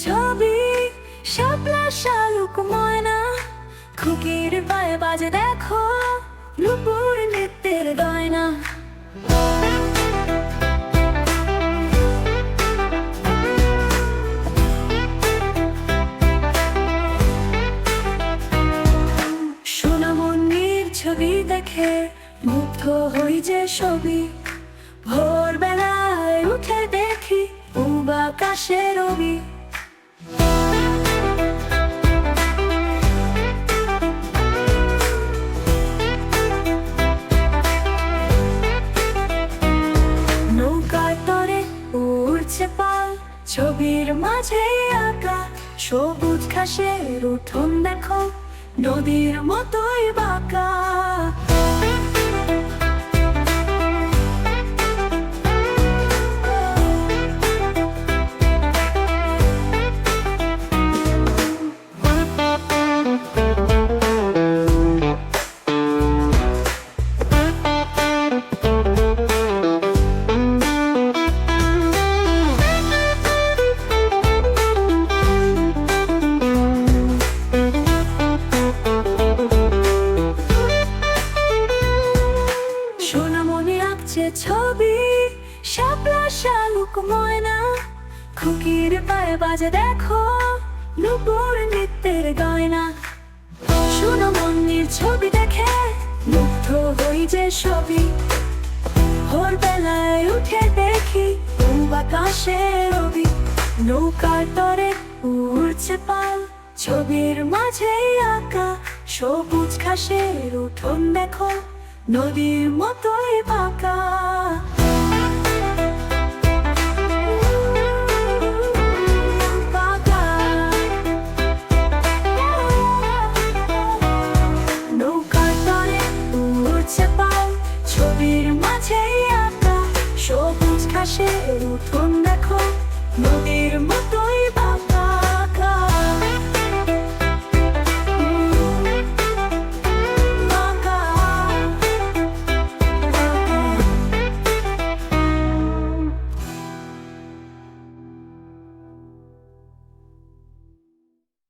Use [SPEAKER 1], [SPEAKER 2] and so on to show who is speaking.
[SPEAKER 1] ছবি, শাপলা শালুক ময়না, খুকির পায়ে বাজে দেখো নুপুর নৃত্যের গয়না। সোনামণির ছবি দেখে মুগ্ধ হই যে সবই, ভোরবেলায় উঠে দেখি পূব আকাশে রবি। নৌকার তরে উড়ছে পাল, ছবির মাঝে আঁকা সবুজ ঘাসের উঠোন দেখো নদীর মতোই বাঁকা। ছবি, শাপলা শালুক ময়না, খুকির পায়ে বাজে দেখো নুপুর নৃত্যের গয়না। সোনামণির ছবি দেখে মুগ্ধ হই যে সবই, ভোরবেলায় উঠে দেখি পূব আকাশে রবি। নৌকার তরে উড়ছে পাল, ছবির মাঝে আঁকা সবুজ ঘাসের উঠোন দেখো নদীর মতোই বাঁকা। নৌকার তরে উড়ছে পাল, ছবির মাঝে আঁকা সবুজ ঘাসের উঠোন দেখো নদীর মতো